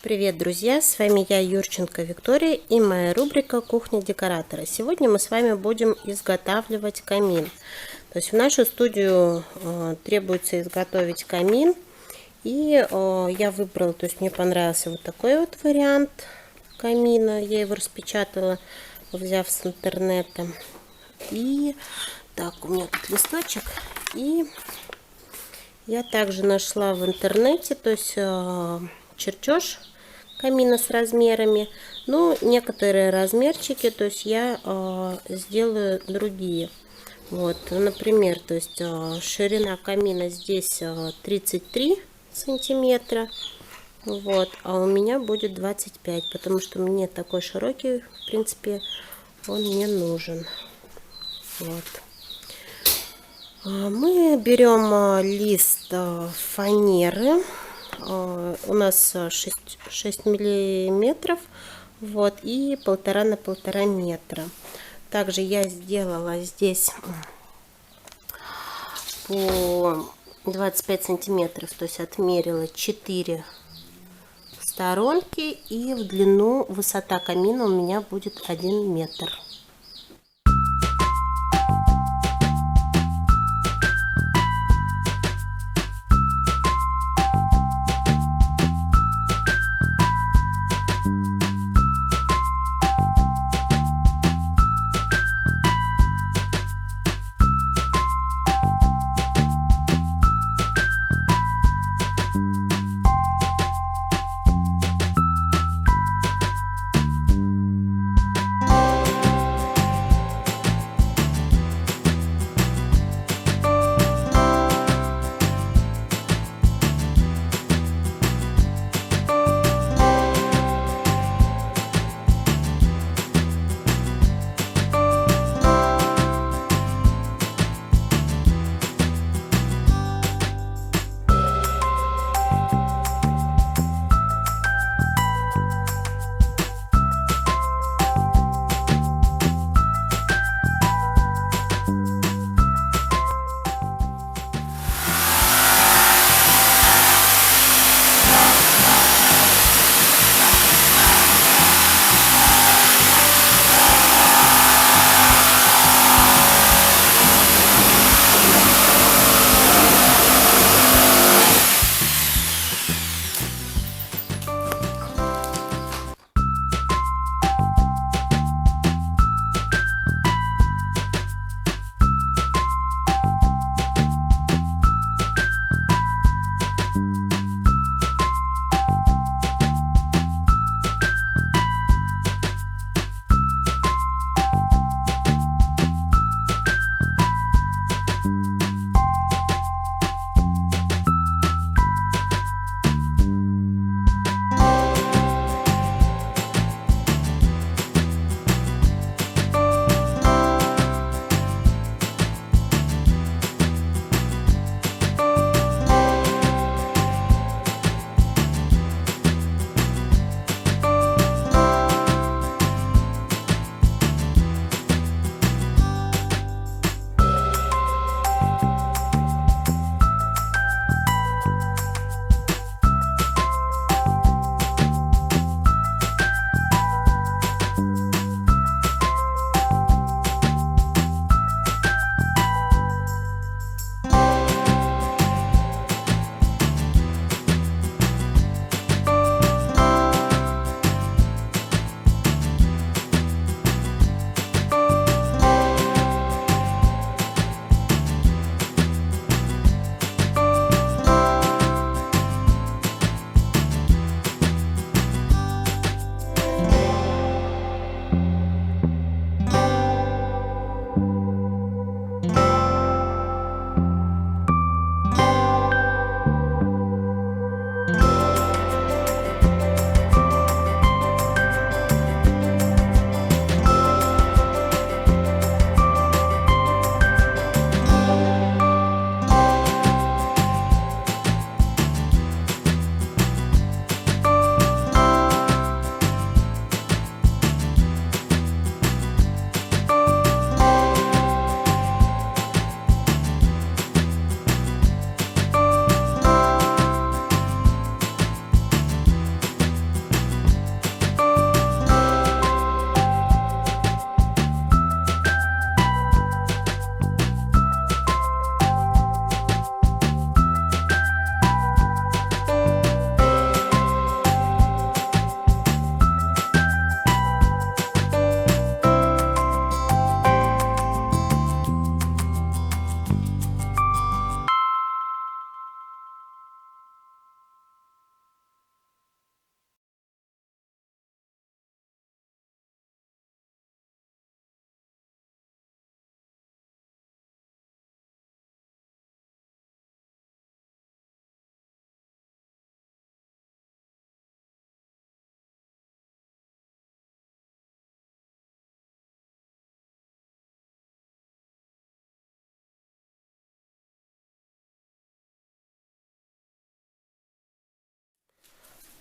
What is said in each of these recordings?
Привет, друзья! С вами я, Юрченко Виктория, и моя рубрика «Кухня декоратора». Сегодня мы с вами будем изготавливать камин. То есть в нашу студию требуется изготовить камин. И я выбрала, то есть мне понравился вот такой вот вариант камина. Я его распечатала, взяв с интернета. И так, у меня тут листочек. И я также нашла в интернете, то есть чертеж камина с размерами, но некоторые размерчики, то есть я сделаю другие. Вот, например, то есть ширина камина здесь 33 сантиметра, вот, а у меня будет 25, потому что мне такой широкий, в принципе, он не нужен. Вот. Мы берем лист фанеры. У нас 6 миллиметров, вот, и 1,5 на 1,5 метра. Также я сделала здесь по 25 сантиметров, то есть отмерила 4 сторонки, и в длину высота камина у меня будет 1 метр.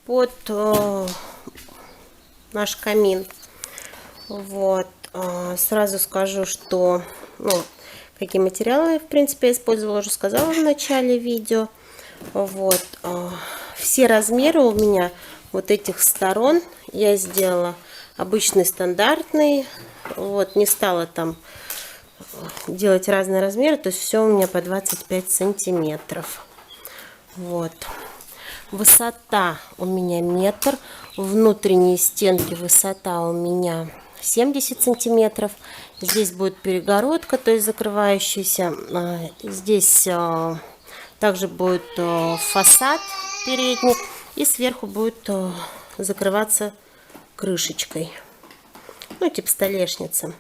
под наш камин. Вот. Сразу скажу, что какие материалы, в принципе, я использовала, уже сказала в начале видео. Вот. Все размеры у меня вот этих сторон я сделала обычный, стандартный. Вот. Не стала там делать разные размеры. То есть все у меня по 25 сантиметров. Вот. Высота у меня метр. Внутренние стенки высота у меня 70 сантиметров. Здесь будет перегородка, то есть закрывающаяся. Здесь также будет фасад передний. И сверху будет закрываться крышечкой. Ну, типа столешница.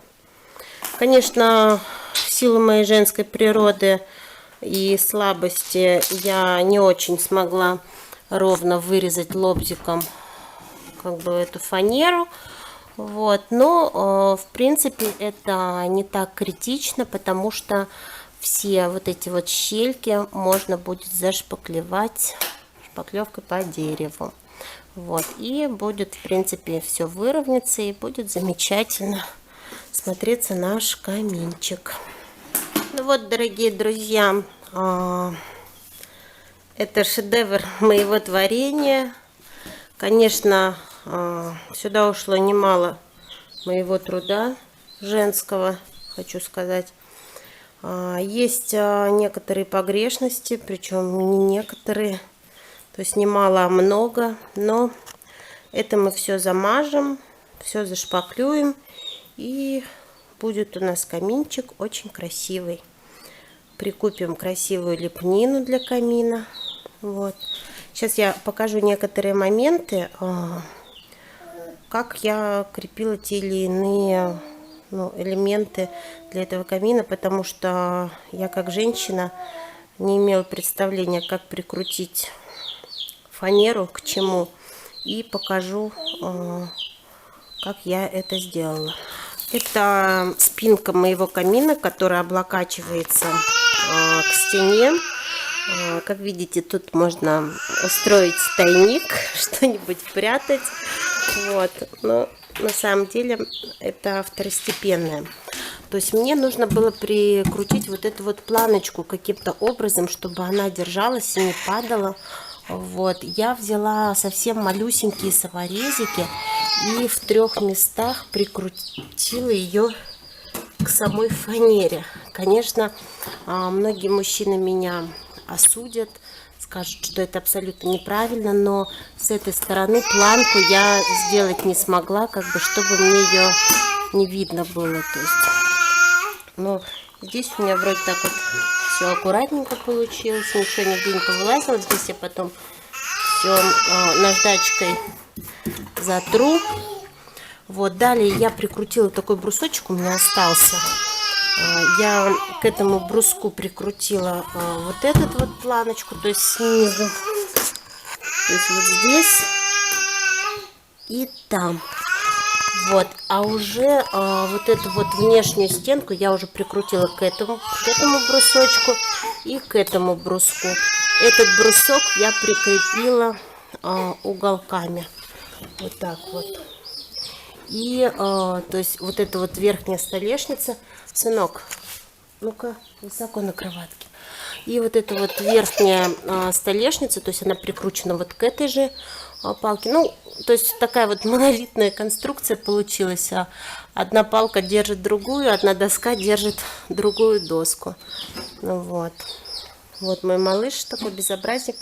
Конечно, в силу моей женской природы и слабости я не очень смогла ровно вырезать лобзиком как бы эту фанеру. Вот. Но в принципе это не так критично, потому что все вот эти вот щельки можно будет зашпаклевать шпаклевкой по дереву. Вот. И будет в принципе все выровняться, и будет замечательно смотреться наш каминчик. Ну вот, дорогие друзья, это шедевр моего творения. Конечно, сюда ушло немало моего труда женского, хочу сказать. Есть некоторые погрешности, причем не некоторые, то есть немало, а много. Но это мы все замажем, все зашпаклюем, и будет у нас каминчик очень красивый. Прикупим красивую лепнину для камина. Вот. Сейчас я покажу некоторые моменты, как я крепила те или иные элементы для этого камина, потому что я как женщина не имела представления, как прикрутить фанеру к чему, и покажу, как я это сделала. Это спинка моего камина, которая облокачивается к стене. Как видите, тут можно устроить тайник, что-нибудь прятать. Вот. Но на самом деле это второстепенное. То есть мне нужно было прикрутить вот эту вот планочку каким-то образом, чтобы она держалась и не падала. Вот. Я взяла совсем малюсенькие саморезики и в 3 местах прикрутила ее к самой фанере. Конечно, многие мужчины меня осудят, скажут, что это абсолютно неправильно, но с этой стороны планку я сделать не смогла, как бы, чтобы мне ее не видно было. То есть, но здесь у меня вроде так вот все аккуратненько получилось, ничего нигде не повылазило. Здесь я потом все наждачкой затру. Вот, далее я прикрутила такой брусочек, у меня остался. Я к этому бруску прикрутила вот этот вот планочку, то есть снизу, то есть вот здесь и там. Вот, а уже вот эту вот внешнюю стенку я уже прикрутила к этому брусочку и к этому бруску. Этот брусок я прикрепила уголками, вот так вот. И то есть вот эта вот верхняя столешница, сынок, ну-ка, высоко на кроватке. И вот эта вот верхняя столешница, то есть она прикручена вот к этой же палке. Ну, то есть такая вот монолитная конструкция получилась. Одна палка держит другую, одна доска держит другую доску. Ну вот. Вот мой малыш, такой безобразник,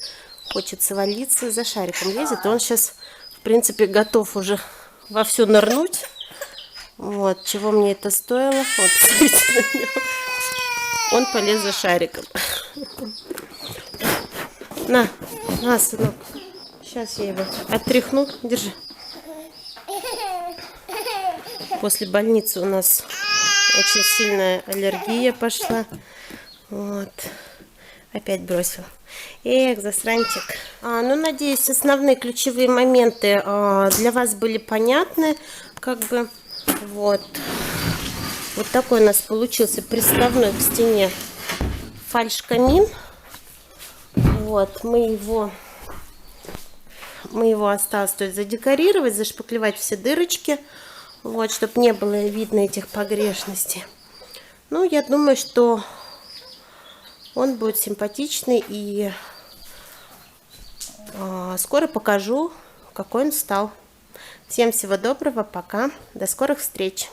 хочет свалиться, за шариком лезет. И он сейчас, в принципе, готов уже вовсю нырнуть. Вот, чего мне это стоило. Вот, смотрите на него. Он полез за шариком. На, сынок. Сейчас я его отряхну. Держи. После больницы у нас очень сильная аллергия пошла. Вот. Опять бросил. Эх, засранчик. Ну, надеюсь, основные ключевые моменты для вас были понятны. Как бы, вот. Вот такой у нас получился приставной к стене фальш-камин. Вот, мы его мы его осталось то есть задекорировать, зашпаклевать все дырочки, вот, чтобы не было видно этих погрешностей. Ну, я думаю, что он будет симпатичный, и скоро покажу, какой он стал. Всем всего доброго, пока, до скорых встреч!